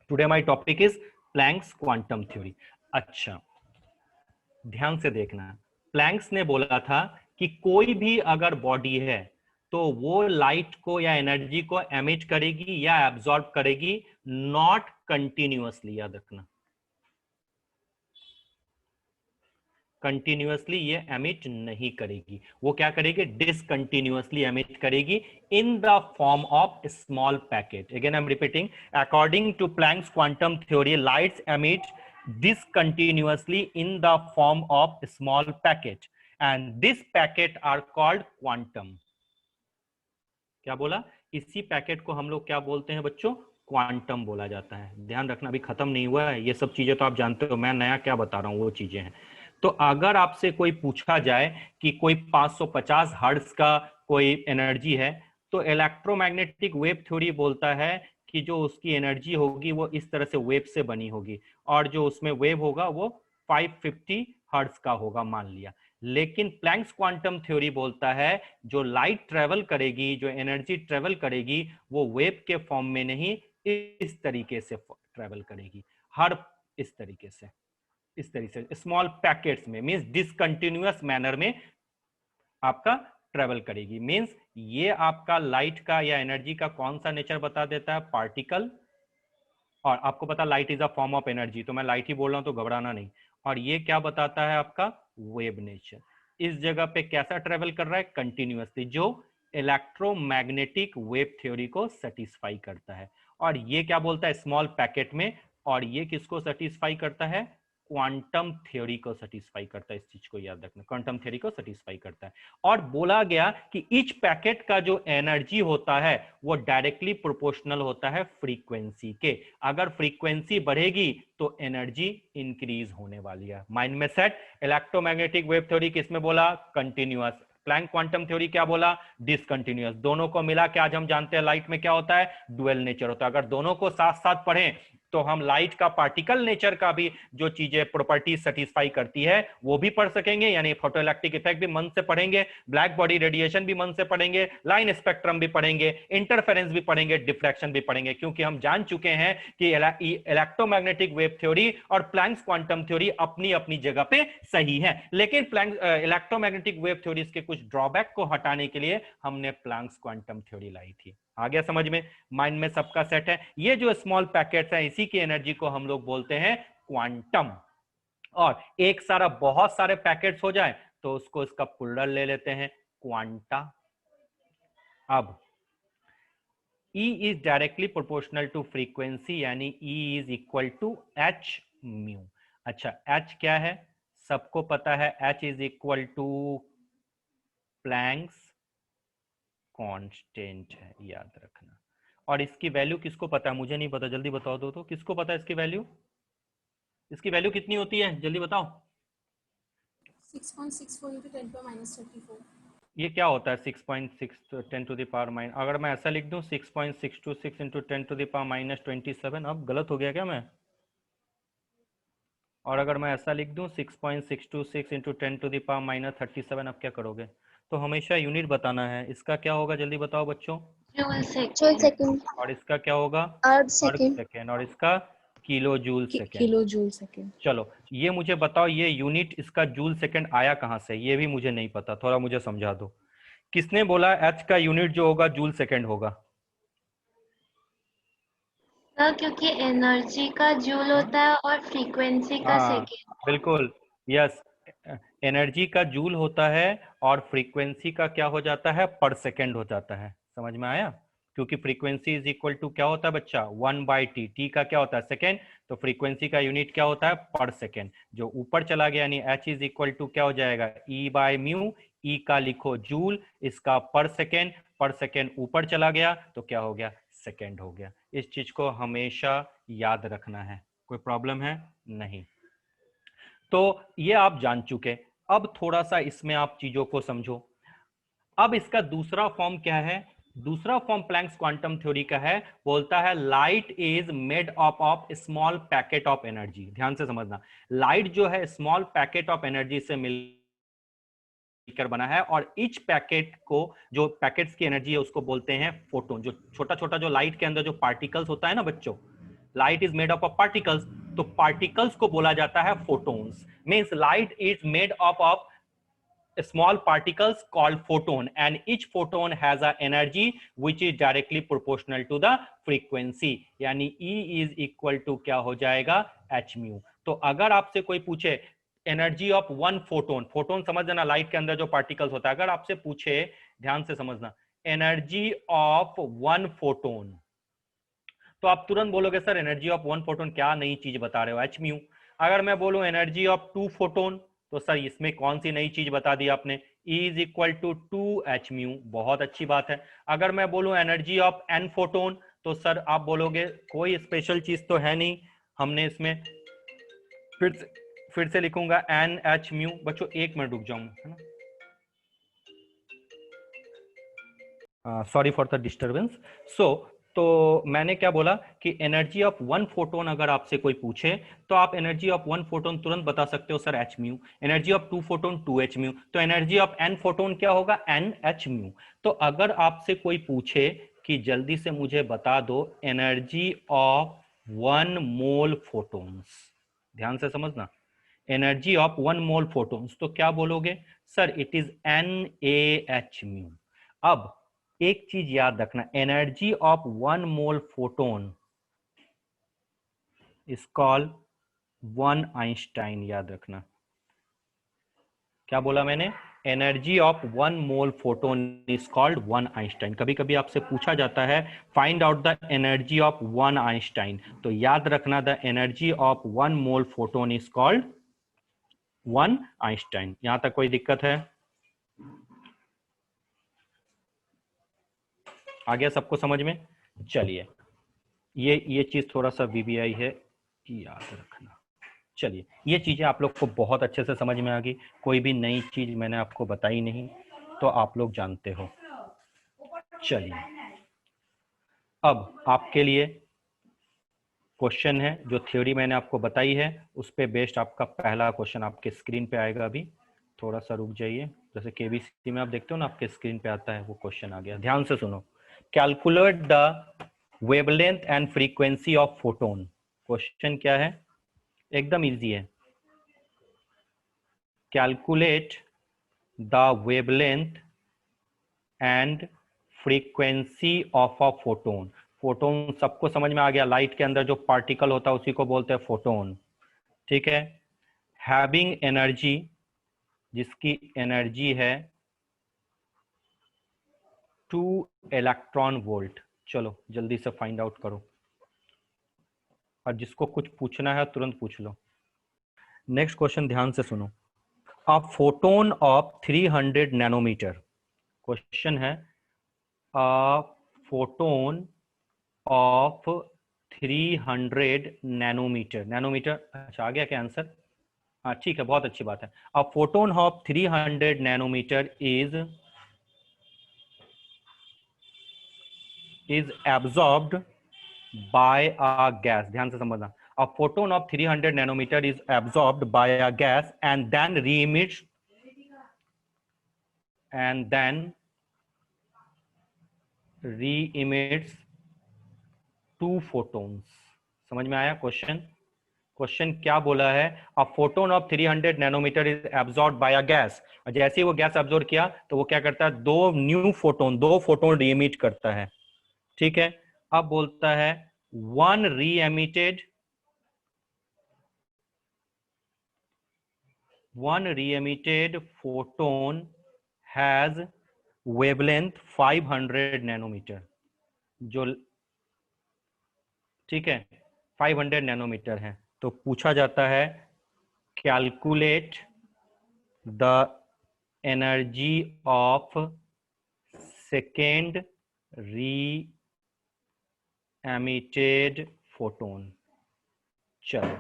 Today my topic is Planck's quantum theory. अच्छा, ध्यान से देखना। प्लैंक्स ने बोला था कि कोई भी अगर बॉडी है तो वो लाइट को या एनर्जी को एमिट करेगी या एब्जॉर्ब करेगी, नॉट कंटिन्यूअसली। याद रखना, कंटिन्यूअसली ये एमिट नहीं करेगी, वो क्या करेगी, डिसकंटिन्यूअसली एमिट करेगी in the form of small packet. Again I am repeating, according to Planck's quantum theory, lights emit discontinuously in the form of small packet and this packet are called quantum। क्या बोला, इसी packet को हम लोग क्या बोलते हैं बच्चों, क्वांटम बोला जाता है। ध्यान रखना, अभी खत्म नहीं हुआ है, ये सब चीजें तो आप जानते हो, मैं नया क्या बता रहा हूं वो चीजें हैं। तो अगर आपसे कोई पूछा जाए कि कोई 550 हर्ट्ज का कोई एनर्जी है, तो इलेक्ट्रोमैग्नेटिक वेव थ्योरी बोलता है कि जो उसकी एनर्जी होगी वो इस तरह से वेव से बनी होगी, और जो उसमें वेव होगा वो 550 हर्ट्ज का होगा, मान लिया। लेकिन प्लैंक्स क्वांटम थ्योरी बोलता है जो लाइट ट्रेवल करेगी, जो एनर्जी ट्रेवल करेगी, वो वेव के फॉर्म में नहीं, इस तरीके से ट्रेवल करेगी, हर इस तरीके से, इस तरीके से स्मॉल पैकेट्स में, मींस डिसकंटिन्यूअस मैनर में आपका ट्रेवल करेगी। मींस ये आपका लाइट का या एनर्जी का कौन सा नेचर बता देता है, पार्टिकल। और आपको पता light is a form of energy, तो मैं लाइट ही बोल रहा हूं तो घबराना नहीं। और ये क्या बताता है, आपका वेव नेचर। इस जगह पे कैसा ट्रेवल कर रहा है, कंटिन्यूअसली, जो इलेक्ट्रोमैग्नेटिक वेव थ्योरी को सेटिस्फाई करता है। और ये क्या बोलता है, स्मॉल पैकेट में। और ये किसको सेटिस्फाई करता है, क्वांटम थ्योरी को सेटिस्फाई करता है। इस चीज को याद रखना, क्वांटम थ्योरी को सेटिस्फाई करता है। और बोला गया कि ईच पैकेट का जो एनर्जी होता है वो डायरेक्टली प्रोपोर्शनल होता है फ्रीक्वेंसी के। अगर फ्रीक्वेंसी बढ़ेगी तो एनर्जी इंक्रीज होने वाली है। माइंड में सेट। इलेक्ट्रोमैग्नेटिक वेव थ्योरी किसमें बोला, कंटिन्यूअस। प्लैंक क्वांटम थ्योरी क्या बोला, डिसकंटिन्यूअस। दोनों को मिला के आज हम जानते हैं लाइट में क्या होता है, डुअल नेचर होता है। अगर दोनों को साथ साथ पढ़ें तो हम लाइट का पार्टिकल नेचर का भी जो चीजें प्रॉपर्टीज सेटिस्फाई करती है वो भी पढ़ सकेंगे, यानी फोटोइलेक्ट्रिक इफेक्ट भी मन से पढ़ेंगे, ब्लैक बॉडी रेडिएशन भी मन से पढ़ेंगे, लाइन स्पेक्ट्रम भी पढ़ेंगे, इंटरफेरेंस भी पढ़ेंगे, डिफ्रैक्शन भी पढ़ेंगे। क्योंकि हम जान चुके हैं कि इलेक्ट्रोमैग्नेटिक वेव थ्योरी और प्लैंक्स क्वांटम थ्योरी अपनी अपनी जगह पे सही है। लेकिन इलेक्ट्रोमैग्नेटिक वेव थ्योरी के कुछ ड्रॉबैक को हटाने के लिए हमने प्लैंक्स क्वांटम थ्योरी लाई थी। आ गया समझ में, माइंड में सबका सेट है। ये जो स्मॉल पैकेट्स हैं, इसी की एनर्जी को हम लोग बोलते हैं क्वांटम। और एक सारा बहुत सारे पैकेट्स हो जाए तो उसको इसका प्लूरल ले लेते हैं, क्वांटा। अब E is directly proportional to frequency, यानी E is equal to H mu। अच्छा, H क्या है, सबको पता है, H is equal to Planck's constant है, याद रखना। और इसकी वैल्यू किसको पता है, मुझे नहीं पता, जल्दी बताओ दो तो, किसको पता है इसकी वैल्यू, इसकी वैल्यू कितनी होती है, जल्दी बताओ। 6.64 into 10 power minus 34। ये क्या होता है 6.6 10 टू द पावर माइनस, अगर मैं ऐसा लिख दूं 6.626 into 10 to the power minus 27, अब गलत हो गया क्या मैं? और अगर मैं ऐसा लिख दूं 6.626 into 10 to the power minus 37, अब क्या करोगे? तो हमेशा यूनिट बताना है। इसका क्या होगा, जल्दी बताओ बच्चों। Joule second. और इसका क्या होगा, अर्ध अर्ग सेकेंड। सेकेंड। और इसका kilo joule second. Kilo joule second. चलो ये मुझे बताओ, ये यूनिट इसका जूल सेकेंड आया कहां से, ये भी मुझे नहीं पता, थोड़ा मुझे समझा दो। किसने बोला एच का यूनिट जो होगा जूल सेकेंड होगा? सर क्योंकि एनर्जी का जूल होता है और फ्रीक्वेंसी का हाँ सेकेंड। बिल्कुल, यस। एनर्जी का जूल होता है और फ्रीक्वेंसी का क्या हो जाता है, पर सेकेंड हो जाता है। समझ में आया? क्योंकि फ्रीक्वेंसी इज इक्वल टू क्या होता है बच्चा, 1/t। टी का क्या होता है, सेकेंड। तो फ्रीक्वेंसी का यूनिट क्या होता है, पर सेकेंड। जो ऊपर चला गया यानी एच इज इक्वल टू क्या हो जाएगा, ई बाय म्यू। ई का लिखो जूल, इसका पर सेकेंड, पर सेकेंड ऊपर चला गया तो क्या हो गया, सेकेंड हो गया। इस चीज को हमेशा याद रखना है। कोई प्रॉब्लम है? नहीं। तो ये आप जान चुके। अब थोड़ा सा इसमें आप चीजों को समझो। अब इसका दूसरा फॉर्म क्या है, दूसरा फॉर्म प्लैंक्स क्वांटम थ्योरी का है, बोलता है light is made up of small packet of energy. ध्यान से समझना, लाइट जो है स्मॉल पैकेट ऑफ एनर्जी से मिलकर बना है। और ईच पैकेट को, जो पैकेट्स की एनर्जी है उसको बोलते हैं फोटोन। जो छोटा छोटा जो लाइट के अंदर जो पार्टिकल्स होता है ना बच्चों, light is made up of particles, तो पार्टिकल्स को बोला जाता है photons. Means light is made up of small particles called photon, and each photon has a energy which is directly proportional to the frequency, यानी E is equal to क्या हो जाएगा, h mu। तो अगर आपसे कोई पूछे energy of one photon, photon समझ जाना लाइट के अंदर जो पार्टिकल्स होता है, अगर आपसे पूछे, ध्यान से समझना, एनर्जी ऑफ वन फोटोन, तो आप तुरंत बोलोगे sir energy of one photon क्या नई चीज बता रहे हो, एच म्यू। अगर मैं बोलूं एनर्जी ऑफ टू फोटोन, तो सर इसमें कौन सी नई चीज बता दी आपने, E is equal to 2h mu, बहुत अच्छी बात है। अगर मैं बोलूं एनर्जी ऑफ n फोटोन, तो सर आप बोलोगे कोई स्पेशल चीज तो है नहीं, हमने इसमें फिर से लिखूंगा NH म्यू। बच्चों एक मिनट रुक जाऊंगा, है ना, सॉरी फॉर द डिस्टर्बेंस। तो मैंने क्या बोला कि एनर्जी ऑफ वन फोटोन अगर आपसे कोई पूछे, तो आप एनर्जी ऑफ वन फोटोन तुरंत बता सकते हो sir H mu, energy of two photon 2h mu, तो एनर्जी ऑफ एन फोटोन क्या होगा, NH म्यू। तो अगर आपसे कोई पूछे कि जल्दी से मुझे बता दो energy of one mole photons, ध्यान से समझना, energy of one mole photons, तो क्या बोलोगे sir, it is NaH mu. अब एक चीज याद रखना, energy of one mole photon is called one Einstein, याद रखना। क्या बोला मैंने, energy of one mole photon is called one Einstein. कभी कभी आपसे पूछा जाता है find out the energy of one Einstein, तो याद रखना the energy of one mole photon is called one Einstein. यहां तक कोई दिक्कत है, आ गया सबको समझ में? चलिए ये चीज थोड़ा सा वीवीआई है, याद रखना। चलिए ये चीजें आप लोग को बहुत अच्छे से समझ में आ गई, कोई भी नई चीज मैंने आपको बताई नहीं, तो आप लोग जानते हो। चलिए अब आपके लिए क्वेश्चन है, जो थ्योरी मैंने आपको बताई है उस पे बेस्ड आपका पहला क्वेश्चन आपके स्क्रीन पे आएगा। अभी थोड़ा सा रुक जाइए, जैसे केबीसी में आप देखते हो ना आपके स्क्रीन पे आता है, वो क्वेश्चन आ गया, ध्यान से सुनो। Calculate the wavelength and frequency of photon. Question क्या है, एकदम इजी है। Calculate the wavelength and frequency of a photon. Photon सबको समझ में आ गया, लाइट के अंदर जो पार्टिकल होता है उसी को बोलते हैं फोटोन, ठीक है। हैविंग एनर्जी, जिसकी एनर्जी है 2 इलेक्ट्रॉन वोल्ट। चलो जल्दी से फाइंड आउट करो, और जिसको कुछ पूछना है तुरंत पूछ लो। नेक्स्ट क्वेश्चन ध्यान से सुनो। A photon of 300 nanometer. Question है a photon of 300 nanometer. Nanometer, अच्छा आ गया क्या आंसर? हाँ ठीक है, बहुत अच्छी बात है। A photon of 300 nanometer is absorbed by a gas। ध्यान से समझना, a photon of 300 nanometer is absorbed by a gas and then re-emits two photons। समझ में आया क्वेश्चन? क्वेश्चन क्या बोला है, a photon of 300 nanometer is absorb by a gas. और जैसे ही वो गैस एब्जॉर्ब किया तो वो क्या करता है, दो फोटोन री-एमिट करता है, ठीक है। अब बोलता है one re-emitted photon has wavelength 500 nanometre, जो ठीक है 500 नैनोमीटर है। तो पूछा जाता है calculate the energy of second री एमिटेड फोटोन। चलो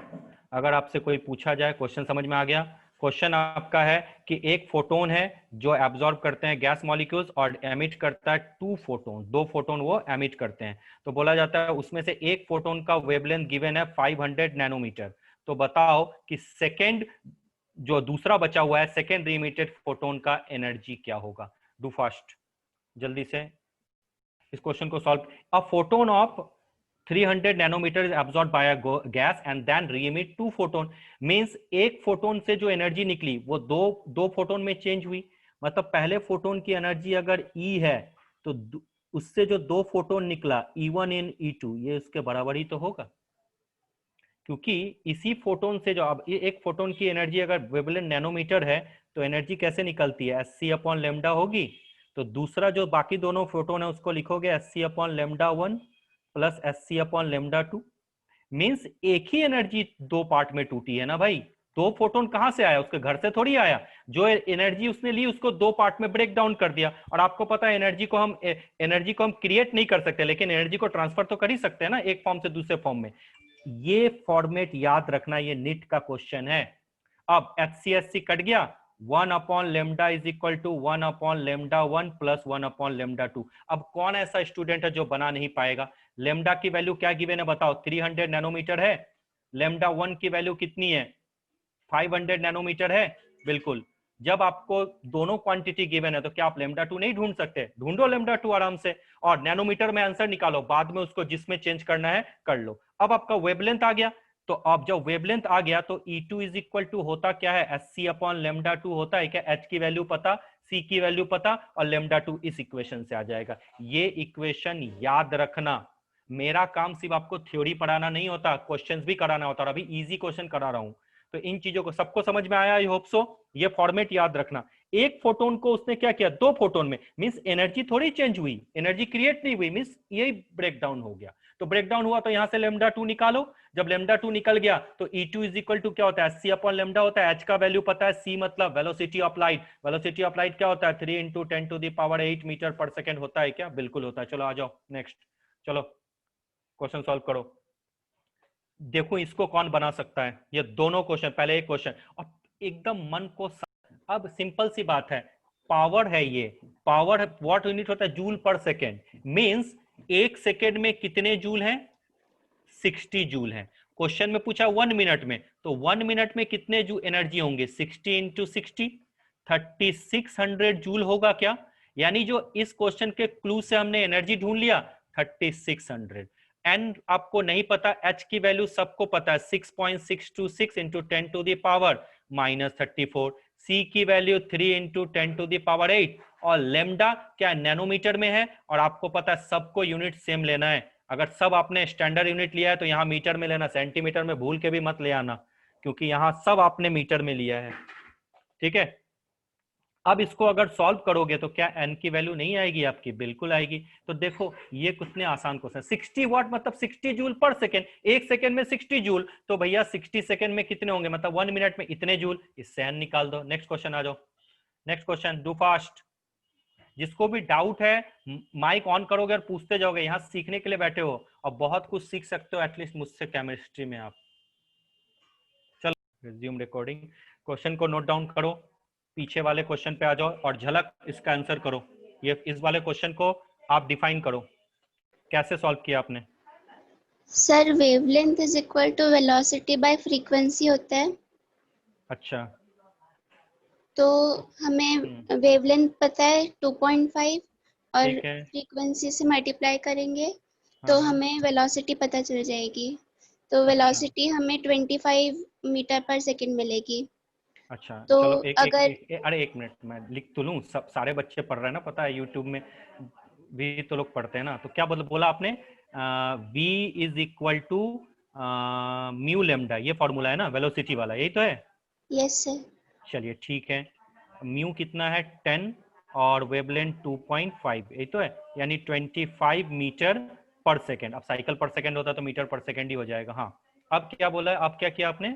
अगर आपसे कोई पूछा जाए, क्वेश्चन समझ में आ गया? क्वेश्चन आपका है कि एक फोटोन है जो एब्जॉर्ब करते हैं गैस मॉलिक्यूल्स और एमिट करता है दो फोटोन वो एमिट करते हैं। तो बोला जाता है उसमें से एक फोटोन का वेवलेंथ गिवन है 500 नैनोमीटर। तो बताओ कि सेकेंड जो दूसरा बचा हुआ है सेकेंड री एमिटेड फोटोन का एनर्जी क्या होगा। डू फास्ट, जल्दी से इस क्वेश्चन को solve. A photon of 300 nanometer is absorbed by a gas and then re-emit 2 photon. Means एक फोटोन से जो एनर्जी निकली वो दो फोटोन में चेंज हुई. मतलब पहले फोटोन की एनर्जी अगर E है तो उससे जो 2 फोटोन निकला E1 इन E2 ये उसके बराबर ही तो होगा, क्योंकि इसी फोटोन से जो अब एक फोटोन की एनर्जी अगर वेवलेंथ नैनोमीटर है तो एनर्जी कैसे निकलती है, एससी अपॉन लेमडा होगी. तो दूसरा जो बाकी दोनों फोटोन है उसको लिखोगे SC upon lambda 1 plus SC upon lambda 2. Means एक ही एनर्जी दो पार्ट में टूटी है ना भाई. दो फोटोन कहां से आया, उसके घर से थोड़ी आया. जो एनर्जी उसने ली उसको दो पार्ट में ब्रेक डाउन कर दिया. और आपको पता है एनर्जी को हम क्रिएट नहीं कर सकते, लेकिन एनर्जी को ट्रांसफर तो कर ही सकते हैं ना, एक फॉर्म से दूसरे फॉर्म में. ये फॉर्मेट याद रखना, ये नीट का क्वेश्चन है. अब HCSC कट गया, 1 upon lambda is equal to 1 upon lambda 1 plus 1 upon lambda 2. अब कौन ऐसा स्टूडेंट है जो बना नहीं पाएगा. लेमडा की वैल्यू क्या गिवन है बताओ, 300 नैनोमीटर है. लेमडा 1 की वैल्यू कितनी है, 500 नैनोमीटर है. बिल्कुल. जब आपको दोनों क्वांटिटी गिवन है तो क्या आप लेमडा 2 नहीं ढूंढ सकते, ढूंढो लेमडा 2 आराम से और नैनोमीटर में आंसर निकालो, बाद में उसको जिसमें चेंज करना है कर लो. अब आपका वेवलेंथ आ गया, तो अब जब वेवलेंथ आ गया तो E2 इज इक्वल टू होता क्या है, SC अपॉन लेमडा 2 होता है क्या. H की वैल्यू पता, C की वैल्यू पता और लेमडा 2 इस इक्वेशन से आ जाएगा. ये इक्वेशन याद रखना. मेरा काम सिर्फ आपको थ्योरी पढ़ाना नहीं होता, क्वेश्चंस भी कराना होता. और अभी इजी क्वेश्चन करा रहा हूं, तो इन चीजों को सबको समझ में आया, आई होप सो. ये फॉर्मेट याद रखना. एक फोटोन को उसने क्या किया, दो फोटोन में, मींस एनर्जी थोड़ी चेंज हुई, एनर्जी क्रिएट नहीं हुई, मींस यही ब्रेक डाउन हो गया. तो ब्रेक डाउन हुआ तो यहां से लेमडा 2 निकालो. जब लेमडा 2 निकल गया तो E2 इज इक्वल टू क्या होता है, SC अपॉन लेमडा होता है. H का वैल्यू पता है, C मतलब velocity of light. Velocity of light क्या होता है, 3 into 10 to the power 8 meter per second होता है क्या, बिल्कुल होता है. चलो आ जाओ नेक्स्ट, चलो क्वेश्चन सॉल्व करो. देखो इसको कौन बना सकता है, ये दोनों क्वेश्चन, पहले एक क्वेश्चन और एकदम मन को. अब सिंपल सी बात है, पावर है ये, पावर व्हाट यूनिट होता है, जूल पर सेकेंड. मींस एक सेकेंड में कितने जूल हैं, 60 जूल हैं. क्वेश्चन में पूछा 1 मिनट में, तो 1 मिनट में कितने जूल एनर्जी होंगे, 60 इंटू 60, 3600 जूल होगा क्या. यानी जो इस क्वेश्चन के क्लू से हमने एनर्जी ढूंढ लिया 3600. एन आपको नहीं पता, एच की वैल्यू सबको पता है 6.626 into 10 to the power minus 34. C की value 3 into 10 to the power 8 और लेमडा क्या नैनोमीटर में है. और आपको पता है सबको यूनिट सेम लेना है. अगर सब आपने स्टैंडर्ड यूनिट लिया है तो यहाँ मीटर में लेना, सेंटीमीटर में भूल के भी मत ले आना, क्योंकि यहाँ सब आपने मीटर में लिया है. ठीक है. अब इसको अगर सॉल्व करोगे तो क्या एन की वैल्यू नहीं आएगी आपकी, बिल्कुल आएगी. तो देखो ये कितने आसान क्वेश्चन. 60 वाट मतलब 60 जूल पर सेकेंड, एक सेकेंड में 60 जूल, तो भैया 60 सेकेंड में कितने होंगे, मतलब 1 मिनट में इतने जूल. इससे एन निकाल दो. नेक्स्ट क्वेश्चन आ जाओ. Next question do fast. जिसको भी डाउट है माइक ऑन करोगे और पूछते जाओगे, यहां सीखने के लिए बैठे हो और बहुत कुछ सीख सकते हो एटलीस्ट मुझसे केमिस्ट्री में आप. चलो रिज्यूम रिकॉर्डिंग. क्वेश्चन को नोट डाउन करो, पीछे वाले क्वेश्चन पे आ जाओ और झलक इसका आंसर करो. ये इस वाले क्वेश्चन को आप डिफाइन करो, कैसे सॉल्व किया आपने. Sir wavelength is equal to velocity by frequency होता है. अच्छा, तो हमें वेवलेंथ पता है 2.5 और ठीक है. फ्रीक्वेंसी से मल्टीप्लाई करेंगे तो हाँ, हमें वेलोसिटी पता चल जाएगी. तो अच्छा वेलोसिटी हमें 25 मीटर पर सेकंड मिलेगी. अच्छा. तो चलो अगर अरे एक मिनट मैं लिख तो लूं, सब सारे बच्चे पढ़ रहे हैं ना, पता है यूट्यूब में भी तो लोग पढ़ते हैं ना. तो क्या बोला आपने, V is equal to mu lambda, ये फॉर्मूला है ना वेलोसिटी वाला, यही तो है. Yes sir. चलिए ठीक है. म्यू कितना है 10 और वेवलेंथ 2.5, यही तो है, यानी 25 मीटर पर सेकेंड. अब साइकिल पर सेकेंड होता तो मीटर पर सेकेंड ही हो जाएगा. हाँ अब क्या बोला है, अब क्या किया आपने.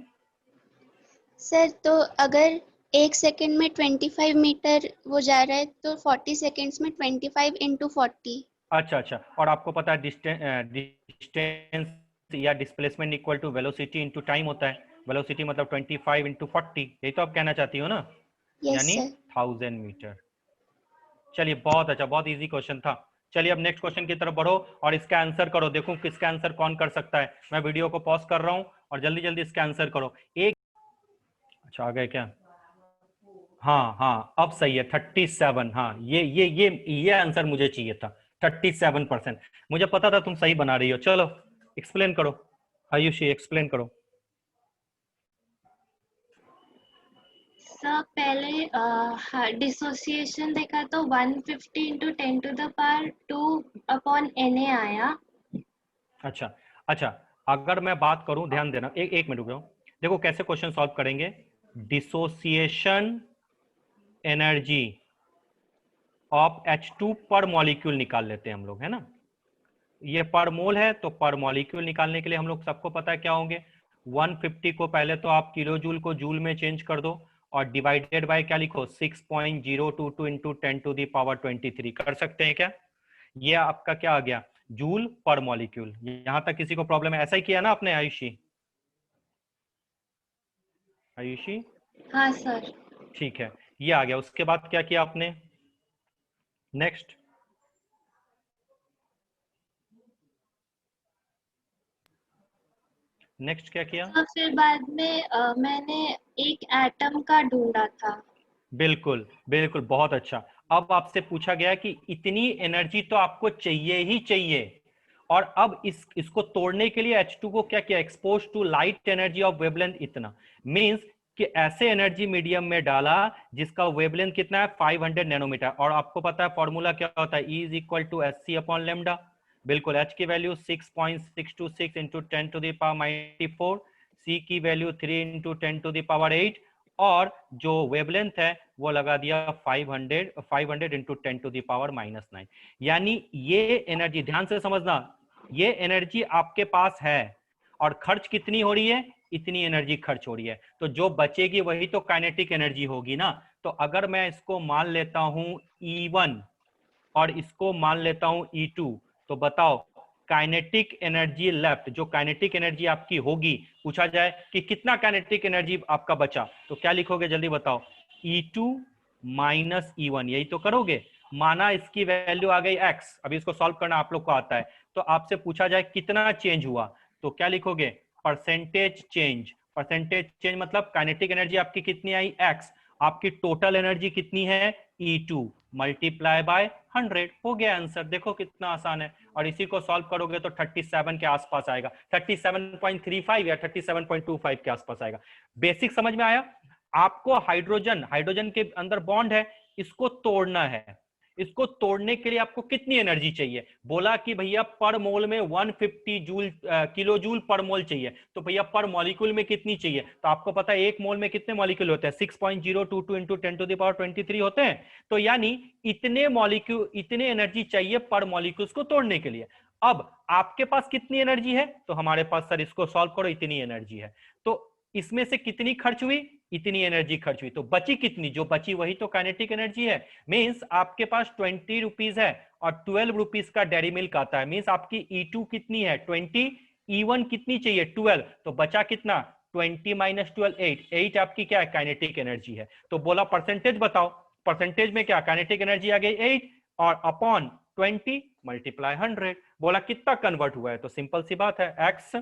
सर तो अगर एक सेकंड में 25 मीटर वो जा रहा है तो 40 सेकंड्स में 25 इंटू 40. अच्छा अच्छा. और आपको पता है डिस्टेंस या displacement equal to velocity into time होता है. वेलोसिटी मतलब 25 इंटू 40, यही तो आप कहना चाहती हो ना, यस यानी सर. 1000 मीटर. चलिए बहुत अच्छा, बहुत इजी क्वेश्चन था. चलिए अब नेक्स्ट क्वेश्चन की तरफ बढ़ो और इसका आंसर करो. देखो किसका आंसर कौन कर सकता है. मैं वीडियो को पॉज कर रहा हूं और जल्दी जल्दी इसका आंसर करो. एक अच्छा आ गए क्या, हाँ हाँ अब सही है 37. हाँ ये आंसर मुझे चाहिए था 37%. मुझे पता था तुम सही बना रही हो. चलो एक्सप्लेन करो आयुषी, एक्सप्लेन करो। सर पहले डिसोसिएशन देखा तो 150 इंटू 10⁻²/Na आया। अच्छा अच्छा, अगर मैं बात करूं, ध्यान देना, एक मिनट रुको, देखो कैसे क्वेश्चन सॉल्व करेंगे। डिसोसिएशन एनर्जी ऑफ H2 पर मॉलिक्यूल निकाल लेते हैं हम लोग, है ना। ये पर मोल है, तो पर मॉलिक्यूल निकालने के लिए हम लोग सबको पता है क्या होंगे। 150 को पहले तो आप किलो जूल को जूल में चेंज कर दो और डिवाइडेड बाय क्या लिखो, 6.022 इंटू 10⁻23 कर सकते हैं क्या। ये आपका क्या आ गया, जूल पर मॉलिक्यूल। यहां तक किसी को प्रॉब्लम है? ऐसा ही किया ना आपने आयुषी? आयुषी हाँ सर। ठीक है, ये आ गया। उसके बाद क्या किया आपने, नेक्स्ट नेक्स्ट क्या किया? तो फिर बाद में मैंने एक एटम का ढूंढा था। बिल्कुल बिल्कुल, बहुत अच्छा। अब आपसे पूछा गया कि इतनी एनर्जी तो आपको चाहिए ही चाहिए, और अब इसको तोड़ने के लिए H2 को क्या किया, expose to light energy of wavelength इतना, मींस कि ऐसे एनर्जी मीडियम में डाला जिसका वेवलेंथ कितना है, 500 नैनोमीटर। और आपको पता है फॉर्मूला क्या होता है, E is equal to Hc upon lambda. बिल्कुल, H की वैल्यू 6.626 इंटू 10⁻94, C की वैल्यू 3 इंटू 10⁻8, और जो वेवलेंथ है वो लगा दिया 500 इंटू 10⁻⁻9। यानी ये एनर्जी, ध्यान से समझना, ये एनर्जी आपके पास है और खर्च कितनी हो रही है, इतनी एनर्जी खर्च हो रही है, तो जो बचेगी वही तो काइनेटिक एनर्जी होगी ना। तो अगर मैं इसको मान लेता हूं E1 और इसको मान लेता हूं E2, तो बताओ काइनेटिक एनर्जी लेफ्ट, जो काइनेटिक एनर्जी आपकी होगी, पूछा जाए कि कितना काइनेटिक एनर्जी आपका बचा, तो क्या लिखोगे जल्दी बताओ, E2 माइनस E1, यही तो करोगे। माना इसकी वैल्यू आ गई x, अभी इसको सॉल्व करना आप लोग को आता है, तो आपसे पूछा जाए कितना चेंज हुआ, तो क्या लिखोगे, परसेंटेज चेंज। परसेंटेज चेंज मतलब काइनेटिक एनर्जी आपकी कितनी आई, x, आपकी टोटल एनर्जी कितनी है, E2 मल्टीप्लाई बाय 100, हो गया आंसर। देखो कितना आसान है, और इसी को सॉल्व करोगे तो 37 के आसपास आएगा, 37.35 या 37.25 के आसपास आएगा। बेसिक समझ में आया आपको। हाइड्रोजन के अंदर बॉन्ड है, इसको तोड़ना है, इसको तोड़ने के लिए आपको कितनी एनर्जी चाहिए, बोला कि भैया पर मोल में 150 जूल किलो जूल पर मोल चाहिए, तो भैया पर मॉलिक्यूल में कितनी चाहिए, तो आपको पता है एक मोल में कितने मॉलिक्यूल होते हैं, 6.022 इंटू 10⁻23 होते हैं। तो यानी इतने मॉलिक्यूल, इतने एनर्जी चाहिए पर मॉलिक्यूल्स को तोड़ने के लिए। अब आपके पास कितनी एनर्जी है, तो हमारे पास सर इसको सॉल्व करो, इतनी एनर्जी है, तो इसमें से कितनी खर्च हुई, इतनी एनर्जी खर्च हुई, तो बची कितनी, जो बची वही तो काइनेटिक एनर्जी है। मींस आपके पास 20 रुपीज है और 12 रुपीज का डेयरी मिल्क आता है, मींस आपकी E2 कितनी है 20, E1 कितनी चाहिए 12, तो बचा कितना 20 माइनस 12 8 आपकी क्या है काइनेटिक एनर्जी है। तो बोला परसेंटेज बताओ, परसेंटेज में क्या काइनेटिक एनर्जी आ गई 8 और अपॉन 20 मल्टीप्लाई 100, बोला कितना कन्वर्ट हुआ है, तो सिंपल सी बात है x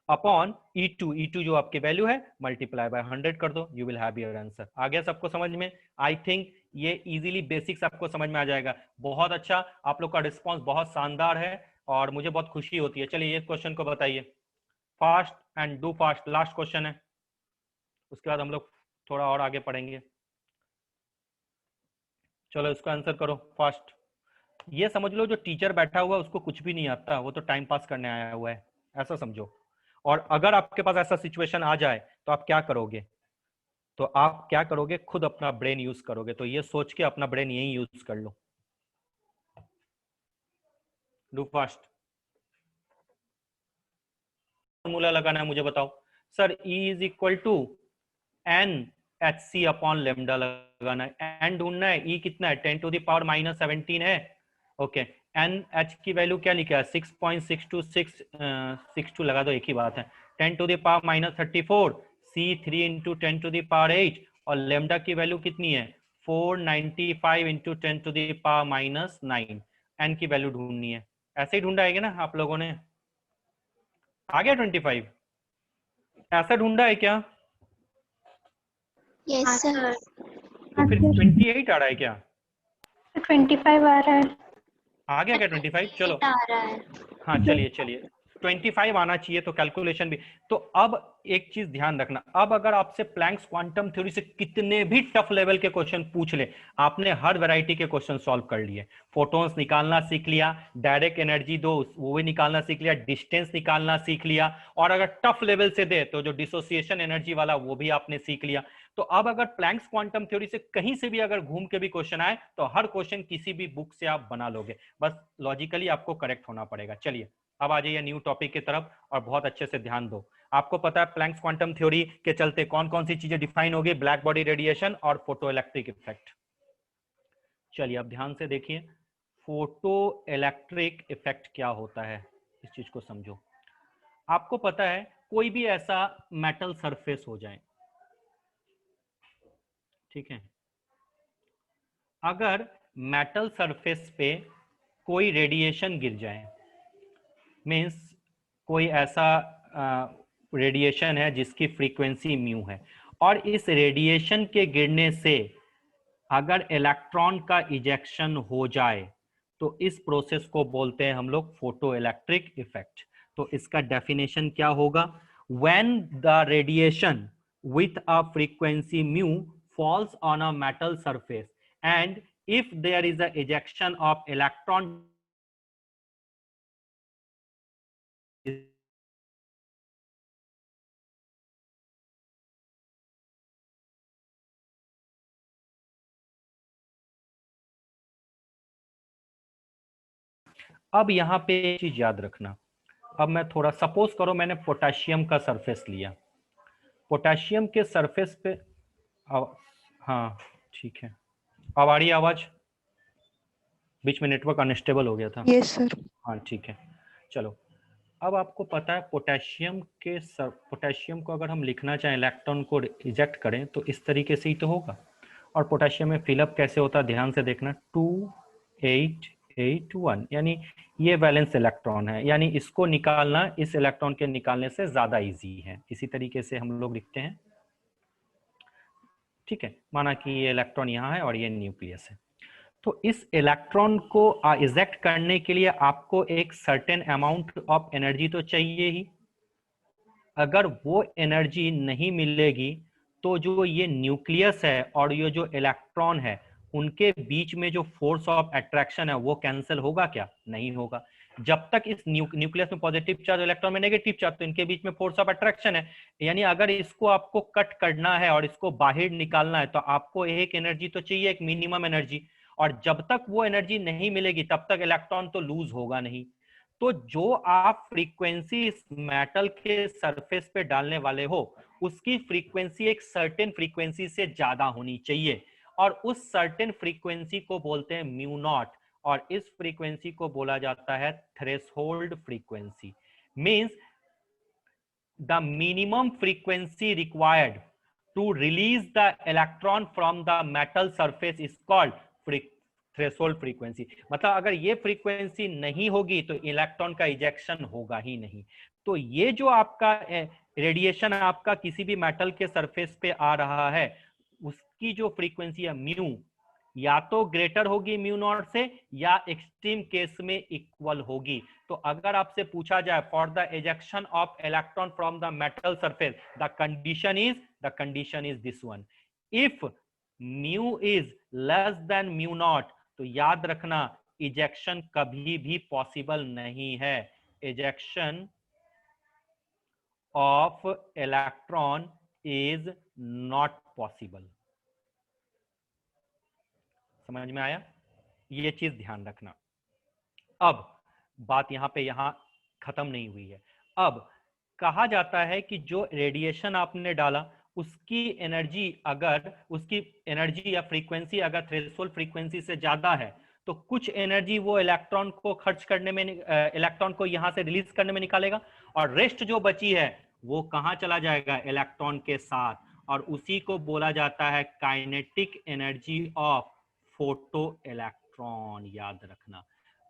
अपॉन E2 जो आपकी वैल्यू है मल्टीप्लाई बाय 100 कर दो, you will have your answer. आ गया सबको समझ में? आई थिंक ये इजीली बेसिक्स आपको समझ में आ जाएगा। बहुत अच्छा, आप लोग का रिस्पांस बहुत शानदार है और मुझे बहुत खुशी होती है। चलिए ये क्वेश्चन को बताइए, fast and do fast, last question है, उसके बाद हम लोग थोड़ा और आगे पढ़ेंगे। चलो इसका आंसर करो फास्ट। ये समझ लो जो टीचर बैठा हुआ है उसको कुछ भी नहीं आता, वो तो टाइम पास करने आया हुआ है, ऐसा समझो। और अगर आपके पास ऐसा सिचुएशन आ जाए तो आप क्या करोगे, तो आप क्या करोगे, खुद अपना ब्रेन यूज करोगे। तो ये सोच के अपना ब्रेन यही यूज कर लो। Do fast. फॉर्मूला लगाना है मुझे बताओ sir, E is equal to NHc upon lambda लगाना है, एन ढूंढना है, E कितना है 10⁻⁻17 है। ओके, NH की वैल्यू क्या लिखा है 6.62662 लगा दो, एक ही बात है, 10⁻⁻34, C 3 इंटू 10⁸ और लेमडा की वैल्यू कितनी है 495 इंटू 10⁻⁹ एन की वैल्यू ढूंढनी है। ऐसे ही ढूंढा है ना आप लोगों ने, आ गया 25, ऐसा ढूंढा है क्या? Yes sir. तो फिर 28 आ रहा है क्या? 25 आ रहा है। आ गया क्या 25? चलो आ रहा है। हाँ चलिए चलिए 25 आना चाहिए, तो कैलकुलेशन भी। तो अब एक चीज ध्यान रखना, अब अगर आपसे प्लैंक्स क्वांटम थ्योरी से कितने भी टफ लेवल के क्वेश्चन पूछ ले, आपने हर वैरायटी के क्वेश्चन सॉल्व कर लिए। फोटॉन्स निकालना सीख लिया, डायरेक्ट एनर्जी दो वो भी निकालना सीख लिया, डिस्टेंस निकालना सीख लिया, और अगर टफ लेवल से दे तो जो डिसोसिएशन एनर्जी वाला वो भी आपने सीख लिया। तो अब अगर प्लैंक्स क्वांटम थ्योरी से कहीं से भी अगर घूम के भी क्वेश्चन आए तो हर क्वेश्चन किसी भी बुक से आप बना लोगे, बस लॉजिकली आपको करेक्ट होना पड़ेगा। चलिए अब आ जाइए न्यू टॉपिक की तरफ और बहुत अच्छे से ध्यान दो। आपको पता है प्लैंक्स क्वांटम थ्योरी के चलते कौन कौन सी चीजें डिफाइन होगी, ब्लैक बॉडी रेडिएशन और फोटो इलेक्ट्रिक इफेक्ट। चलिए अब ध्यान से देखिए, फोटो इलेक्ट्रिक इफेक्ट क्या होता है, इस चीज को समझो। आपको पता है कोई भी ऐसा मेटल सरफेस हो जाए, ठीक है, अगर मेटल सरफेस पे कोई रेडिएशन गिर जाए, मीन्स कोई ऐसा रेडिएशन है जिसकी फ्रीक्वेंसी म्यू है, और इस रेडिएशन के गिरने से अगर इलेक्ट्रॉन का इजेक्शन हो जाए तो इस प्रोसेस को बोलते हैं हम लोग फोटो इलेक्ट्रिक इफेक्ट। तो इसका डेफिनेशन क्या होगा, when the radiation with a frequency mu falls on a metal surface and if there is a ejection of electron अब यहां पे एक चीज याद रखना। अब मैं थोड़ा सपोज करो मैंने पोटेशियम का सरफेस लिया, पोटेशियम के सरफेस पे हाँ ठीक है, अब आ रही है आवाज, बीच में नेटवर्क अनस्टेबल हो गया था। Yes sir. हाँ ठीक है, चलो अब आपको पता है पोटेशियम के पोटेशियम को अगर हम लिखना चाहें इलेक्ट्रॉन को इजेक्ट करें तो इस तरीके से ही तो होगा, और पोटेशियम में फिलअप कैसे होता है ध्यान से देखना, 2881, यानी ये वैलेंस इलेक्ट्रॉन है, यानी इसको निकालना इस इलेक्ट्रॉन के निकालने से ज्यादा इजी है, इसी तरीके से हम लोग लिखते हैं। ठीक है, माना कि ये इलेक्ट्रॉन यहाँ है और ये न्यूक्लियस है, तो इस इलेक्ट्रॉन को इजेक्ट करने के लिए आपको एक सर्टेन अमाउंट ऑफ एनर्जी तो चाहिए ही। अगर वो एनर्जी नहीं मिलेगी तो जो ये न्यूक्लियस है और ये जो इलेक्ट्रॉन है उनके बीच में जो फोर्स ऑफ अट्रैक्शन है वो कैंसिल होगा क्या, नहीं होगा। जब तक इस न्यूक्लियस में पॉजिटिव चार्ज, इलेक्ट्रॉन में नेगेटिव चार्ज, तो इनके बीच में फोर्स ऑफ अट्रैक्शन है, यानी अगर इसको आपको कट करना है और इसको बाहर निकालना है तो आपको एक एनर्जी तो चाहिए, एक मिनिमम एनर्जी, और जब तक वो एनर्जी नहीं मिलेगी तब तक इलेक्ट्रॉन तो लूज होगा नहीं। तो जो आप फ्रीक्वेंसी इस मेटल के सरफेस पे डालने वाले हो उसकी फ्रीक्वेंसी एक सर्टेन फ्रीक्वेंसी से ज्यादा होनी चाहिए, और उस सर्टेन फ्रीक्वेंसी को बोलते हैं म्यू नॉट, और इस फ्रीक्वेंसी को बोला जाता है threshold frequency. Means the minimum frequency required to release the electron from the metal surface is called threshold frequency. मतलब अगर ये फ्रीक्वेंसी नहीं होगी तो इलेक्ट्रॉन का इजेक्शन होगा ही नहीं। तो ये जो आपका रेडिएशन आपका किसी भी मेटल के सरफेस पे आ रहा है उसकी जो फ्रीक्वेंसी है म्यू, या तो ग्रेटर होगी म्यू नॉट से या एक्सट्रीम केस में इक्वल होगी। तो अगर आपसे पूछा जाए for the ejection of electron from the metal surface the condition is this one, if mu is less than mu naught तो याद रखना इजेक्शन कभी भी पॉसिबल नहीं है, ejection of electron is not possible. समझ में आया, ये चीज ध्यान रखना। अब बात यहां खत्म नहीं हुई है। अब कहा जाता है कि जो रेडिएशन आपने डाला उसकी एनर्जी या फ्रीक्वेंसी अगर थ्रेशोल्ड फ्रीक्वेंसी से ज्यादा है तो कुछ एनर्जी वो इलेक्ट्रॉन को खर्च करने में, इलेक्ट्रॉन को यहां से रिलीज करने में निकालेगा, और रेस्ट जो बची है वो कहां चला जाएगा, इलेक्ट्रॉन के साथ, और उसी को बोला जाता है kinetic energy of photo electron. याद रखना।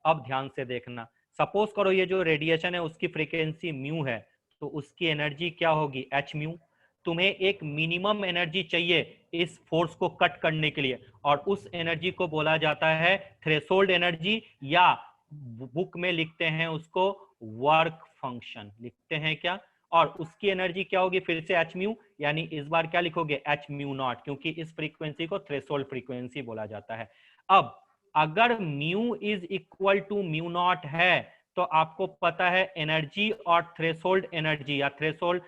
अब ध्यान से देखना, सपोज करो ये जो रेडिएशन है उसकी फ्रीक्वेंसी म्यू है तो उसकी एनर्जी क्या होगी, एच म्यू। तुम्हें एक मिनिमम एनर्जी चाहिए इस फोर्स को कट करने के लिए, और उस एनर्जी को बोला जाता है थ्रेशोल्ड एनर्जी, या बुक में लिखते हैं उसको वर्क फंक्शन लिखते हैं क्या, और उसकी एनर्जी क्या होगी फिर से एच म्यू, यानी इस बार क्या लिखोगे एच म्यू नॉट, क्योंकि इस फ्रीक्वेंसी को थ्रेशोल्ड फ्रीक्वेंसी बोला जाता है। अब अगर mu is equal to mu not है तो आपको पता है एनर्जी और थ्रेशोल्ड एनर्जी या थ्रेशोल्ड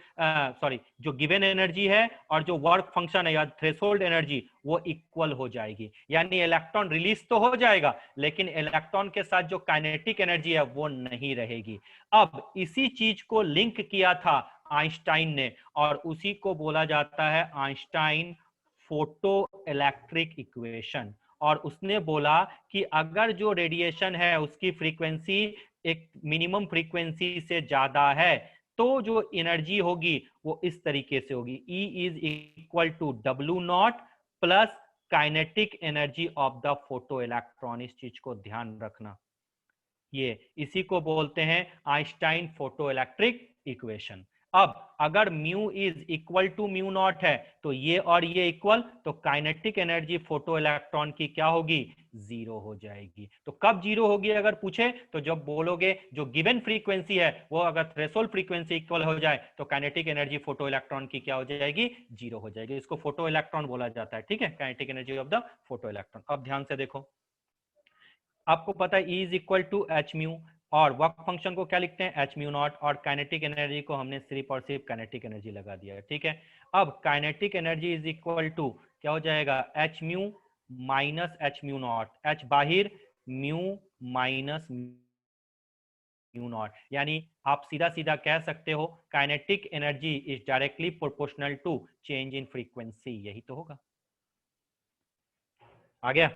सॉरी जो गिवन एनर्जी है और जो वर्क फंक्शन है या थ्रेशोल्ड एनर्जी वो इक्वल हो जाएगी, यानी इलेक्ट्रॉन रिलीज तो हो जाएगा लेकिन इलेक्ट्रॉन के साथ जो काइनेटिक एनर्जी है वो नहीं रहेगी। अब इसी चीज को लिंक किया था आइंस्टाइन ने और उसी को बोला जाता है आइंस्टाइन फोटो इलेक्ट्रिक इक्वेशन। और उसने बोला कि अगर जो रेडिएशन है उसकी फ्रीक्वेंसी एक मिनिमम फ्रीक्वेंसी से ज्यादा है तो जो एनर्जी होगी वो इस तरीके से होगी, E is equal to W not plus kinetic energy of the photo electron. इस चीज को ध्यान रखना, ये इसी को बोलते हैं आइंस्टाइन फोटो इलेक्ट्रिक इक्वेशन। अब अगर mu is equal to mu not है तो ये और ये इक्वल, तो काइनेटिक एनर्जी फोटो इलेक्ट्रॉन की क्या होगी जीरो हो जाएगी। तो कब जीरो होगी अगर पूछे तो जब बोलोगे जो गिवन फ्रीक्वेंसी है वो अगर थ्रेशोल्ड फ्रीक्वेंसी इक्वल हो जाए तो काइनेटिक एनर्जी फोटो इलेक्ट्रॉन की क्या हो जाएगी जीरो हो जाएगी। इसको फोटो इलेक्ट्रॉन बोला जाता है, ठीक है, kinetic energy of the photo electron. अब ध्यान से देखो, आपको पता है E is equal to H mu और वर्क फंक्शन को क्या लिखते हैं एच म्यू नॉट और काइनेटिक एनर्जी को हमने सिर्फ और सिर्फ काइनेटिक एनर्जी लगा दिया है, ठीक है। अब kinetic energy is equal to क्या हो जाएगा H mu minus H mu not, H बाहिर म्यू माइनस म्यू नॉट, यानी आप सीधा सीधा कह सकते हो kinetic energy is directly proportional to change in frequency. यही तो होगा। आ गया,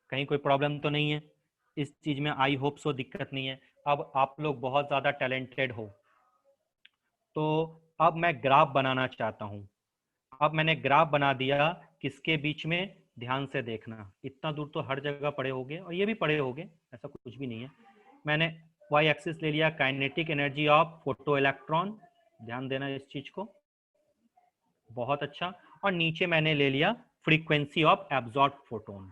कहीं कोई प्रॉब्लम तो नहीं है इस चीज में, आई होप सो दिक्कत नहीं है। अब आप लोग बहुत ज्यादा टैलेंटेड हो तो अब मैं ग्राफ बनाना चाहता हूं। अब मैंने ग्राफ बना दिया, किसके बीच में, ध्यान से देखना, इतना दूर तो हर जगह पड़े होगे और ये भी पड़े होगे, ऐसा कुछ भी नहीं है। मैंने वाई एक्सिस ले लिया kinetic energy of photo electron, ध्यान देना इस चीज को, बहुत अच्छा। और नीचे मैंने ले लिया frequency of absorb photon,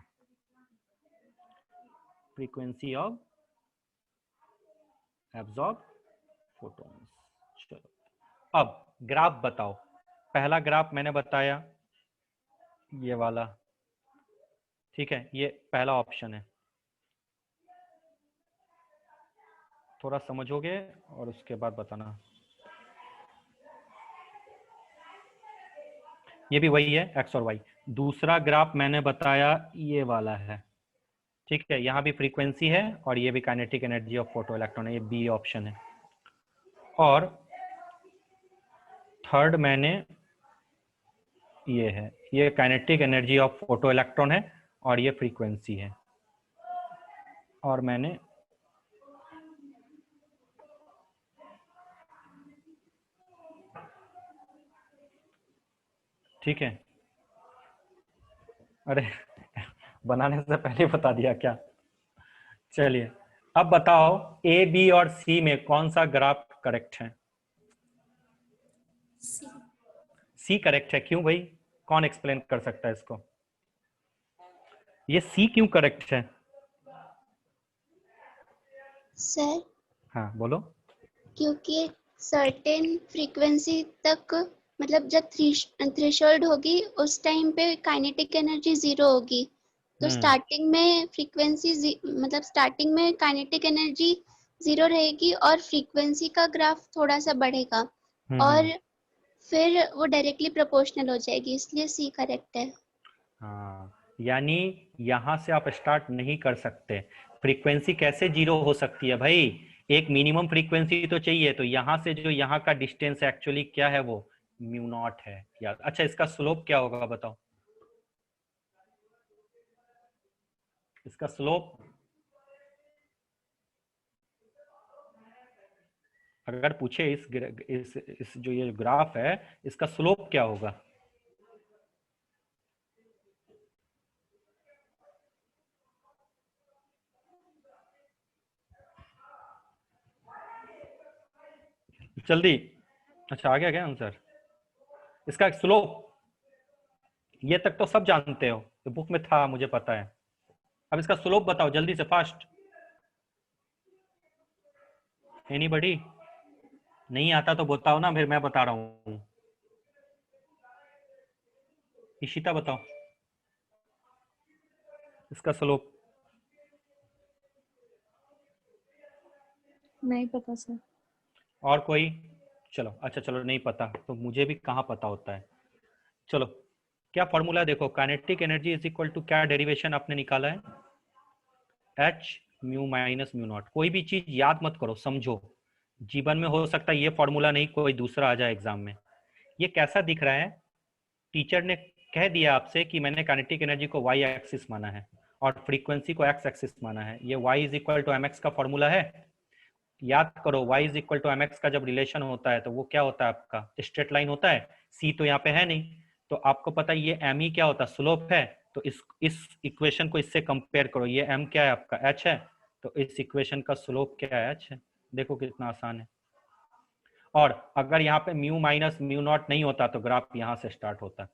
frequency of absorb photons. चलो अब ग्राफ बताओ। पहला ग्राफ मैंने बताया ये वाला, ठीक है, ये पहला ऑप्शन है, थोड़ा समझोगे और उसके बाद बताना। ये भी वही है एक्स और वाई। दूसरा ग्राफ मैंने बताया ये वाला है, ठीक है, यहाँ भी फ्रीक्वेंसी है और ये भी kinetic energy of photo electron है, ये बी ऑप्शन है। और थर्ड मैंने ये है, ये kinetic energy of photo electron है और ये फ्रीक्वेंसी है। और मैंने ठीक है, अरे बनाने से पहले बता दिया क्या। चलिए अब बताओ ए बी और सी में कौन सा ग्राफ करेक्ट है। C. सी करेक्ट है, क्यों भाई, कौन एक्सप्लेन कर सकता है इसको, ये सी क्यों करेक्ट है। सर हाँ बोलो। क्योंकि सर्टेन फ्रीक्वेंसी तक, मतलब जब थ्रेशोल्ड होगी उस टाइम पे काइनेटिक एनर्जी जीरो होगी, तो स्टार्टिंग में फ्रीक्वेंसी मतलब स्टार्टिंग में काइनेटिक एनर्जी जीरो रहेगी और फ्रीक्वेंसी का ग्राफ थोड़ा सा बढ़ेगा और फिर वो डायरेक्टली प्रोपोर्शनल हो जाएगी, इसलिए सी करेक्ट है। हाँ, यानी यहां से आप स्टार्ट नहीं कर सकते, फ्रीक्वेंसी कैसे जीरो हो सकती है भाई, एक मिनिमम फ्रीक्वेंसी तो चाहिए। तो यहाँ से जो यहाँ का डिस्टेंस एक्चुअली क्या है वो म्यू नॉट है यार। अच्छा इसका स्लोप क्या होगा बताओ, इसका स्लोप अगर पूछे इस जो ये ग्राफ है इसका स्लोप क्या होगा। जल्दी, अच्छा आ गया क्या आंसर, इसका स्लोप ये तक तो सब जानते हो, तो बुक में था मुझे पता है। अब इसका स्लोप बताओ जल्दी से, फास्ट, एनीबॉडी। नहीं आता तो बताओ ना, फिर मैं बता रहा हूँ। इशिता बताओ इसका स्लोप। नहीं पता सर। और कोई? चलो अच्छा, चलो नहीं पता तो मुझे भी कहाँ पता होता है। चलो क्या फॉर्मूला देखो, kinetic energy is equal to, क्या डेरिवेशन आपने निकाला है, H mu minus mu not. कोई भी चीज याद मत करो, समझो। जीवन में हो सकता है ये फॉर्मूला नहीं कोई दूसरा आ जाए एग्जाम में। ये कैसा दिख रहा है? टीचर ने कह दिया आपसे कि मैंने काइनेटिक एनर्जी को वाई एक्सिस माना है और फ्रीक्वेंसी को एक्स एक्सिस माना है। ये Y is equal to M X का फॉर्मूला है। याद करो, y is equal to M X का जब रिलेशन होता है तो वो क्या होता है आपका, स्ट्रेट लाइन होता है। c तो यहाँ पे है नहीं, तो आपको पता है ये m ही क्या होता है, स्लोप है। तो इस इक्वेशन को इससे कंपेयर करो, ये m क्या है आपका, h है। तो इस इक्वेशन का स्लोप क्या है, h है। देखो कितना आसान है। और अगर यहाँ पे म्यू माइनस म्यू नॉट नहीं होता तो ग्राफ यहाँ से स्टार्ट होता।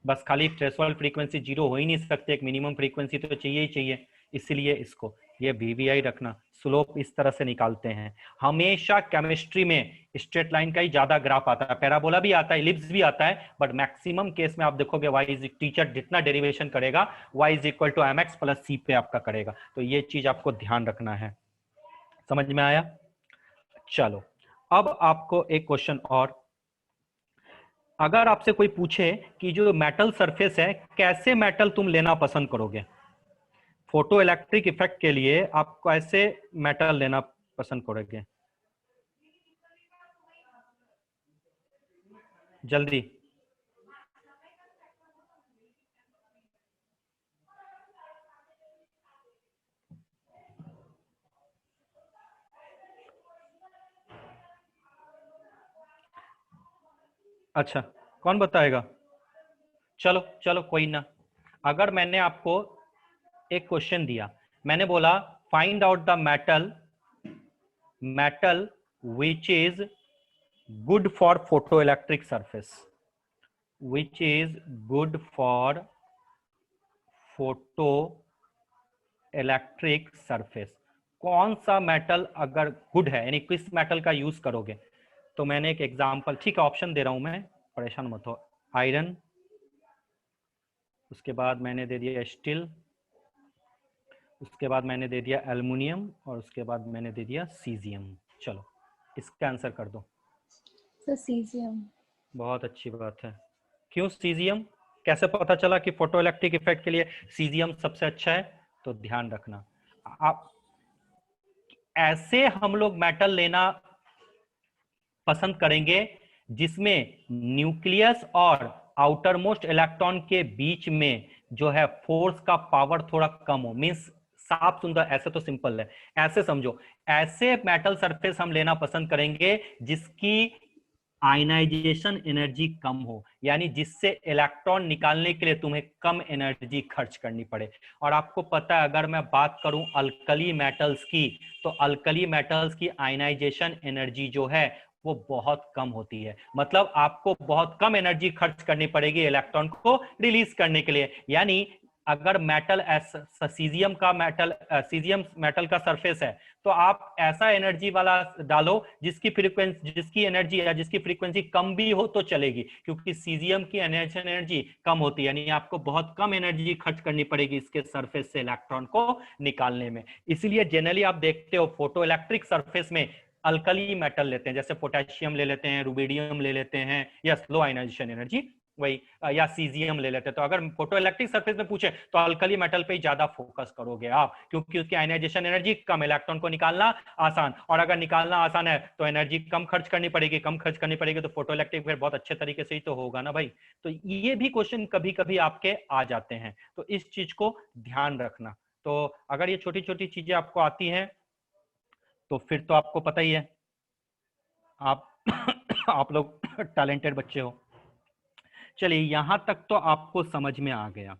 बस खाली थ्रेशोल्ड फ्रीक्वेंसी जीरो हो ही नहीं सकते, एक मिनिमम फ्रीक्वेंसी तो चाहिए ही चाहिए। इसलिए इसको ये वीवीआई रखना। स्लोप इस तरह से निकालते हैं। हमेशा केमिस्ट्री में स्ट्रेट लाइन का ही ज्यादा ग्राफ आता है, पैराबोला भी आता है, इलिप्स भी आता है, बट मैक्सिमम केस में आप देखोगे वाई इज, टीचर जितना डेरिवेशन करेगा y is equal to M x plus c पे आपका करेगा। तो ये चीज आपको ध्यान रखना है। समझ में आया? चलो अब आपको एक क्वेश्चन और, अगर आपसे कोई पूछे कि जो मेटल सरफेस है कैसे मेटल तुम लेना पसंद करोगे, फोटो इलेक्ट्रिक इफेक्ट के लिए आप कैसे मेटल लेना पसंद करोगे, जल्दी। अच्छा कौन बताएगा? चलो चलो कोई ना। अगर मैंने आपको एक क्वेश्चन दिया, मैंने बोला find out the metal which is good for photo electric surface, which is good for photo electric surface. कौन सा मेटल अगर गुड है, यानी किस मेटल का यूज करोगे। तो मैंने एक एग्जांपल, ठीक है ऑप्शन दे रहा हूं मैं, परेशान मत हो। आयरन, उसके बाद मैंने दे दिया स्टील, उसके बाद मैंने दे दिया एल्युमिनियम, और उसके बाद मैंने दे दिया सीजियम। चलो इसका आंसर कर दो। Sir caesium. बहुत अच्छी बात है। क्यों सीजियम? कैसे पता चला कि फोटो इलेक्ट्रिक इफेक्ट के लिए सीजियम सबसे अच्छा है? तो ध्यान रखना, आप ऐसे हम लोग मेटल लेना पसंद करेंगे जिसमें न्यूक्लियस और आउटर मोस्ट इलेक्ट्रॉन के बीच में जो है फोर्स का पावर थोड़ा कम हो। मींस साफ सुंदर, ऐसे तो सिंपल है, ऐसे समझो, ऐसे मेटल सरफेस हम लेना पसंद करेंगे जिसकी आयनाइजेशन एनर्जी कम हो, यानी जिससे इलेक्ट्रॉन निकालने के लिए तुम्हें कम एनर्जी खर्च करनी पड़े। और आपको पता है अगर मैं बात करूं अल्कली मेटल्स की, तो अल्कली मेटल्स की आयनाइजेशन एनर्जी जो है वो बहुत कम होती है। मतलब आपको बहुत कम एनर्जी खर्च करनी पड़ेगी इलेक्ट्रॉन को रिलीज करने के लिए। यानी अगर मेटल सीजियम मेटल का सरफेस है, तो आप ऐसा एनर्जी वाला डालो जिसकी एनर्जी या जिसकी फ्रीक्वेंसी कम भी हो तो चलेगी, क्योंकि सीजियम की एनर्जी कम होती है, यानी आपको बहुत कम एनर्जी खर्च करनी पड़ेगी इसके सरफेस से इलेक्ट्रॉन को निकालने में। इसीलिए जनरली आप देखते हो फोटो इलेक्ट्रिक सरफेस में अल्कली मेटल लेते हैं, जैसे पोटेशियम ले लेते हैं, रुबिडियम ले लेते हैं, या स्लो आयनाइजेशन एनर्जी वही, या सीजियम ले लेते हैं। तो अगर फोटो इलेक्ट्रिक सरफेस में पूछे तो अल्कली मेटल पे ही ज्यादा फोकस करोगे आप, क्योंकि उसकी आयनाइजेशन एनर्जी कम, इलेक्ट्रॉन को निकालना आसान, और अगर निकालना आसान है तो एनर्जी कम खर्च करनी पड़ेगी, कम खर्च करनी पड़ेगी तो फोटो इलेक्ट्रिक फिर बहुत अच्छे तरीके से ही तो होगा ना भाई। तो ये भी क्वेश्चन कभी कभी आपके आ जाते हैं, तो इस चीज को ध्यान रखना। तो अगर ये छोटी छोटी चीजें आपको आती हैं तो फिर तो आपको पता ही है, आप आप लोग टैलेंटेड बच्चे हो। चलिए यहां तक तो आपको समझ में आ गया।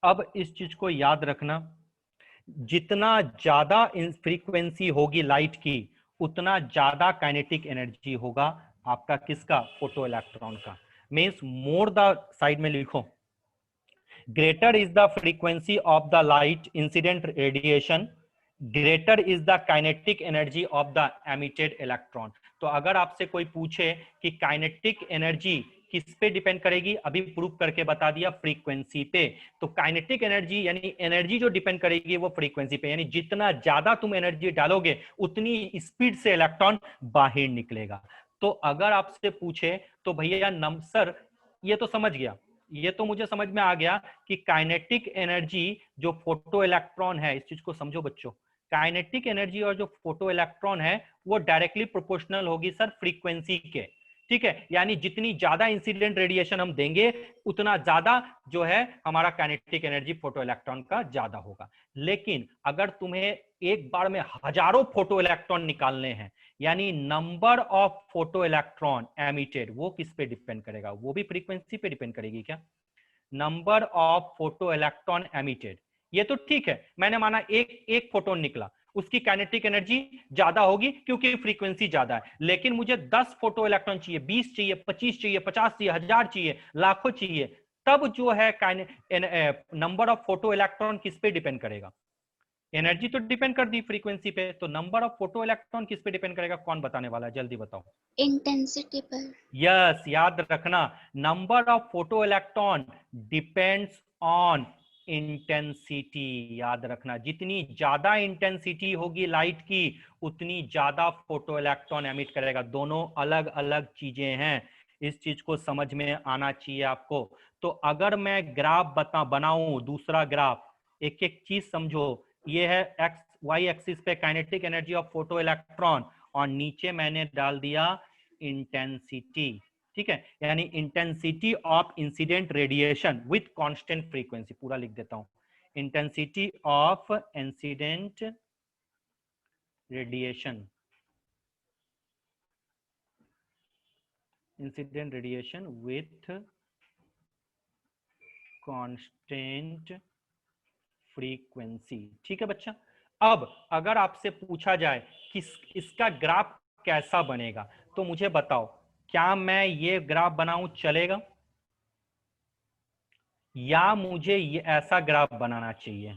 अब इस चीज को याद रखना, जितना ज्यादा फ्रीक्वेंसी होगी लाइट की, उतना ज्यादा काइनेटिक एनर्जी होगा आपका, किसका, फोटो इलेक्ट्रॉन का। मीन्स मोर द, साइड में लिखो, greater is the frequency of the light incident radiation, greater is the kinetic energy of the emitted electron। तो अगर आपसे कोई पूछे कि काइनेटिक एनर्जी किस पे डिपेंड करेगी, अभी प्रूव करके बता दिया, फ्रीक्वेंसी पे। तो काइनेटिक एनर्जी यानी एनर्जी जो डिपेंड करेगी वो फ्रीक्वेंसी पे, यानी जितना ज्यादा तुम एनर्जी डालोगे उतनी स्पीड से इलेक्ट्रॉन बाहर निकलेगा। तो अगर आपसे पूछे तो भैया सर ये तो समझ गया, ये तो मुझे समझ में आ गया कि काइनेटिक एनर्जी जो फोटो इलेक्ट्रॉन है, इस चीज को समझो बच्चों, काइनेटिक एनर्जी और जो फोटो इलेक्ट्रॉन है वो डायरेक्टली प्रोपोर्शनल होगी सर फ्रीक्वेंसी के, ठीक है। यानी जितनी ज्यादा इंसिडेंट रेडिएशन हम देंगे उतना ज्यादा जो है हमारा काइनेटिक एनर्जी फोटो इलेक्ट्रॉन का ज्यादा होगा। लेकिन अगर तुम्हें एक बार में हजारों फोटो इलेक्ट्रॉन निकालने हैं, यानी number of photo electron emitted, वो किस पे डिपेंड करेगा, वो भी फ्रीक्वेंसी पे डिपेंड करेगी क्या? Number of photo electron emitted, ये तो ठीक है, मैंने माना एक फोटोन निकला, उसकी काइनेटिक एनर्जी ज्यादा होगी क्योंकि फ्रीक्वेंसी ज्यादा है। लेकिन मुझे 10 फोटो इलेक्ट्रॉन चाहिए, 20 चाहिए, 25 चाहिए, 50 चाहिए, 1000 चाहिए, लाखों चाहिए, तब जो है नंबर ऑफ फोटो इलेक्ट्रॉन किस पे डिपेंड करेगा? एनर्जी तो डिपेंड कर दी फ्रीक्वेंसी पे, तो नंबर ऑफ फोटो इलेक्ट्रॉन किस पे डिपेंड करेगा? कौन बताने वाला है, जल्दी बताओ। इंटेंसिटी पर। यस, याद रखना, number of photo electron depends on intensity. याद रखना, जितनी ज्यादा इंटेंसिटी होगी लाइट की उतनी ज्यादा फोटो इलेक्ट्रॉन एमिट करेगा। दोनों अलग अलग चीजें हैं, इस चीज को समझ में आना चाहिए आपको। तो अगर मैं ग्राफ बनाऊं, दूसरा ग्राफ, एक एक चीज समझो, ये है एक्स वाई एक्सिस पे kinetic energy of photo electron और नीचे मैंने डाल दिया इंटेंसिटी, ठीक है, यानी intensity of incident radiation with constant frequency, पूरा लिख देता हूं, intensity of incident radiation, incident radiation with constant frequency, ठीक है बच्चा। अब अगर आपसे पूछा जाए कि इसका ग्राफ कैसा बनेगा, तो मुझे बताओ, क्या मैं ये ग्राफ बनाऊं चलेगा, या मुझे ये ऐसा ग्राफ बनाना चाहिए,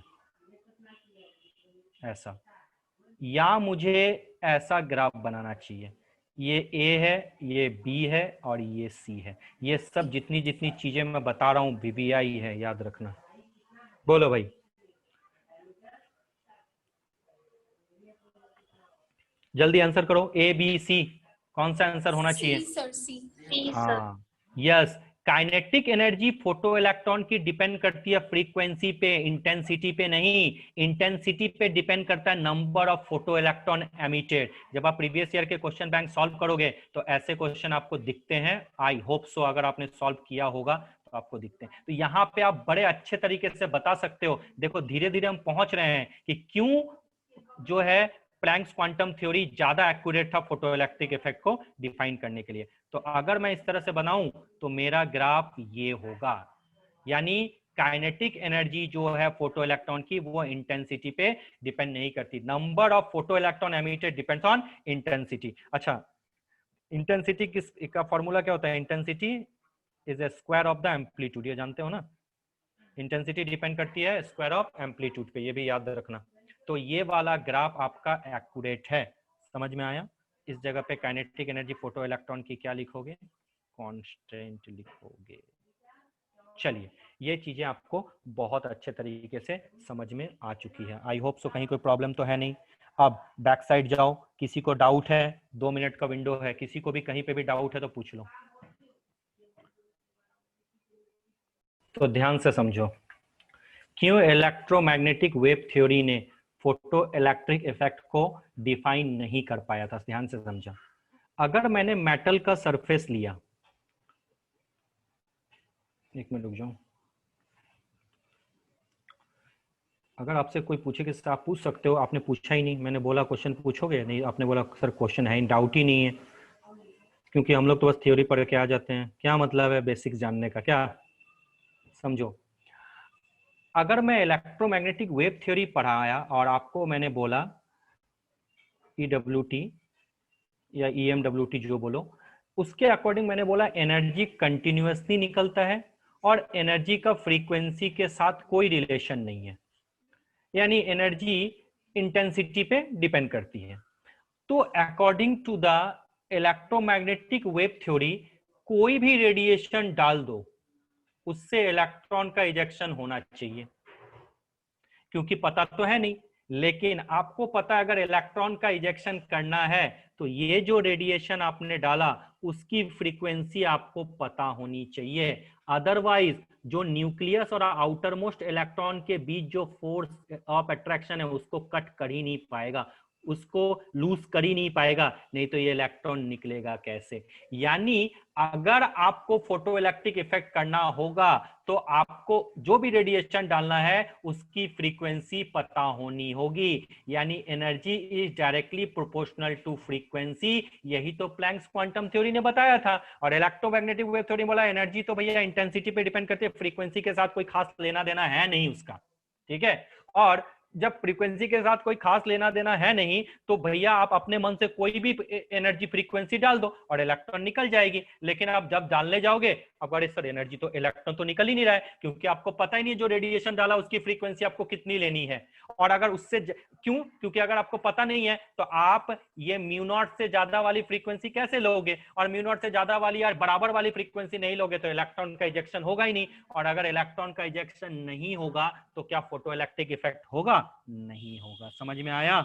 ऐसा, या मुझे ऐसा ग्राफ बनाना चाहिए? ये ए है, ये बी है और ये सी है। ये सब जितनी जितनी चीजें मैं बता रहा हूं वीवीआई है, याद रखना। बोलो भाई, जल्दी आंसर करो, ए बी सी, कौन सा आंसर होना चाहिए? सर सी। हाँ, yes, kinetic energy photo electron की डिपेंड करती है फ्रीक्वेंसी पे, इंटेंसिटी पे नहीं। इंटेंसिटी पे डिपेंड करता है number of photo electron emitted. जब आप प्रीवियस ईयर के क्वेश्चन बैंक सॉल्व करोगे तो ऐसे क्वेश्चन आपको दिखते हैं, आई होप सो, अगर आपने सॉल्व किया होगा तो आपको दिखते हैं। तो यहाँ पे आप बड़े अच्छे तरीके से बता सकते हो। देखो धीरे धीरे हम पहुंच रहे हैं कि क्यों जो है प्लैंक्स क्वांटम थ्योरी ज्यादा एक्यूरेट था फोटोइलेक्ट्रिक इफेक्ट को डिफाइन करने के लिए। तो अगर मैं इस तरह से बनाऊं तो मेरा ग्राफ ये होगा, यानी काइनेटिक एनर्जी जो है फोटो इलेक्ट्रॉन की वो इंटेंसिटी पे डिपेंड नहीं करती। Number of photo electron emitted depends on intensity. अच्छा, इंटेंसिटी किस का फॉर्मूला क्या होता है? Intensity is a square of the amplitude, ये जानते हो ना, इंटेंसिटी डिपेंड करती है स्क्वायर ऑफ एम्पलीट्यूड पे, ये भी याद रखना। तो ये वाला ग्राफ आपका एक्यूरेट है, समझ में आया? इस जगह पे काइनेटिक एनर्जी फोटो इलेक्ट्रॉन की क्या लिखोगे? कांस्टेंट लिखोगे। चलिए, ये चीजें आपको बहुत अच्छे तरीके से समझ में आ चुकी है, आई होप सो, कहीं कोई प्रॉब्लम तो है नहीं। अब बैक साइड जाओ, किसी को डाउट है? 2 मिनट का विंडो है, किसी को भी कहीं पे भी डाउट है तो पूछ लो। तो ध्यान से समझो, क्यों इलेक्ट्रोमैग्नेटिक वेव थ्योरी ने फोटो इलेक्ट्रिक इफेक्ट को डिफाइन नहीं कर पाया था? ध्यान से समझा। अगर मैंने मेटल का सरफेस लिया, एक मिनट रुक जाओ, अगर आपसे कोई पूछे कि आप पूछ सकते हो, आपने पूछा ही नहीं, मैंने बोला क्वेश्चन पूछोगे नहीं, आपने बोला सर क्वेश्चन है, डाउट ही नहीं है, क्योंकि हम लोग तो बस थ्योरी पढ़ के आ जाते हैं। क्या मतलब है बेसिक्स जानने का? क्या समझो, अगर मैं इलेक्ट्रोमैग्नेटिक वेव थ्योरी पढ़ाया और आपको मैंने बोला EWT या EMWT जो बोलो, उसके अकॉर्डिंग मैंने बोला एनर्जी कंटिन्यूअसली निकलता है और एनर्जी का फ्रीक्वेंसी के साथ कोई रिलेशन नहीं है, यानी एनर्जी इंटेंसिटी पे डिपेंड करती है। तो according to the electromagnetic wave theory, कोई भी रेडिएशन डाल दो उससे इलेक्ट्रॉन का इजेक्शन होना चाहिए, क्योंकि पता तो है नहीं, लेकिन आपको पता है अगर इलेक्ट्रॉन का इजेक्शन करना है तो ये जो रेडिएशन आपने डाला उसकी फ्रीक्वेंसी आपको पता होनी चाहिए। अदरवाइज जो न्यूक्लियस और आउटर मोस्ट इलेक्ट्रॉन के बीच जो फोर्स ऑफ अट्रैक्शन है उसको कट कर ही नहीं पाएगा, उसको लूज कर ही नहीं पाएगा, नहीं तो ये इलेक्ट्रॉन निकलेगा कैसे। यानी अगर आपको फोटो इलेक्ट्रिक इफेक्ट करना होगा तो आपको जो भी रेडिएशन डालना है उसकी फ्रीक्वेंसी पता होनी होगी, यानी energy is directly proportional to frequency. यही तो प्लैंक्स क्वांटम थ्योरी ने बताया था। और इलेक्ट्रोमैग्नेटिक वेव थ्योरी बोला एनर्जी तो भैया इंटेंसिटी पे डिपेंड करती है, फ्रीक्वेंसी के साथ कोई खास लेना देना है नहीं उसका, ठीक है। और जब फ्रीक्वेंसी के साथ कोई खास लेना देना है नहीं तो भैया आप अपने मन से कोई भी एनर्जी फ्रीक्वेंसी डाल दो और इलेक्ट्रॉन निकल जाएगी। लेकिन आप जब डालने जाओगे अब अरे सर एनर्जी तो इलेक्ट्रॉन तो निकल ही नहीं रहा है, क्योंकि आपको पता ही नहीं जो रेडिएशन डाला उसकी फ्रीक्वेंसी आपको कितनी लेनी है। और अगर उससे क्यों, क्योंकि अगर आपको पता नहीं है तो आप ये म्यू नॉट से ज्यादा वाली फ्रीक्वेंसी कैसे लोगे, और म्यू नॉट से ज्यादा वाली या बराबर वाली फ्रीक्वेंसी नहीं लोगे तो इलेक्ट्रॉन का इजेक्शन होगा ही नहीं। और अगर इलेक्ट्रॉन का इजेक्शन नहीं होगा तो क्या फोटो इलेक्ट्रिक इफेक्ट होगा? नहीं होगा। समझ में आया?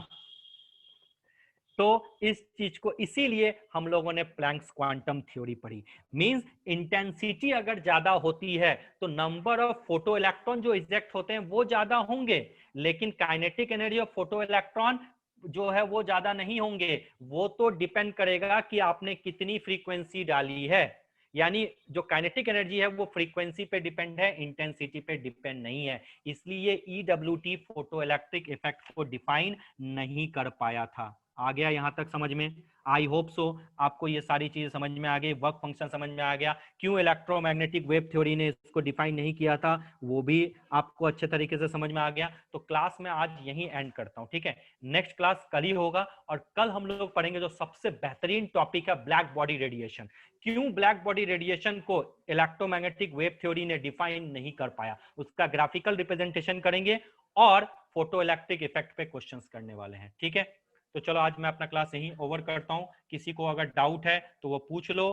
तो इस चीज को इसीलिए हम लोगों ने प्लैंक्स क्वांटम थ्योरी पढ़ी। मींस इंटेंसिटी अगर ज्यादा होती है तो नंबर ऑफ फोटो इलेक्ट्रॉन जो इजेक्ट होते हैं वो ज्यादा होंगे, लेकिन kinetic energy of photo electron जो है वो ज्यादा नहीं होंगे। वो तो डिपेंड करेगा कि आपने कितनी फ्रीक्वेंसी डाली है। यानी जो काइनेटिक एनर्जी है वो फ्रीक्वेंसी पे डिपेंड है, इंटेंसिटी पे डिपेंड नहीं है। इसलिए EWT फोटो इलेक्ट्रिक इफेक्ट को डिफाइन नहीं कर पाया था। आ गया यहां तक समझ में? आई होप सो आपको ये सारी चीजें समझ में आ गई, वर्क फंक्शन समझ में आ गया, क्यों इलेक्ट्रोमैग्नेटिक वेव थ्योरी ने इसको डिफाइन नहीं किया था वो भी आपको अच्छे तरीके से समझ में आ गया। तो क्लास में आज यहीं एंड करता हूं, ठीक है। नेक्स्ट क्लास कल ही होगा और कल हम लोग पढ़ेंगे जो सबसे बेहतरीन टॉपिक है ब्लैक बॉडी रेडिएशन। क्यों ब्लैक बॉडी रेडिएशन को इलेक्ट्रोमैग्नेटिक वेव थ्योरी ने डिफाइन नहीं कर पाया, उसका ग्राफिकल रिप्रेजेंटेशन करेंगे और फोटो इलेक्ट्रिक इफेक्ट पे क्वेश्चंस करने वाले हैं, ठीक है। तो चलो आज मैं अपना क्लास यहीं ओवर करता हूं। किसी को अगर डाउट है तो वो पूछ लो।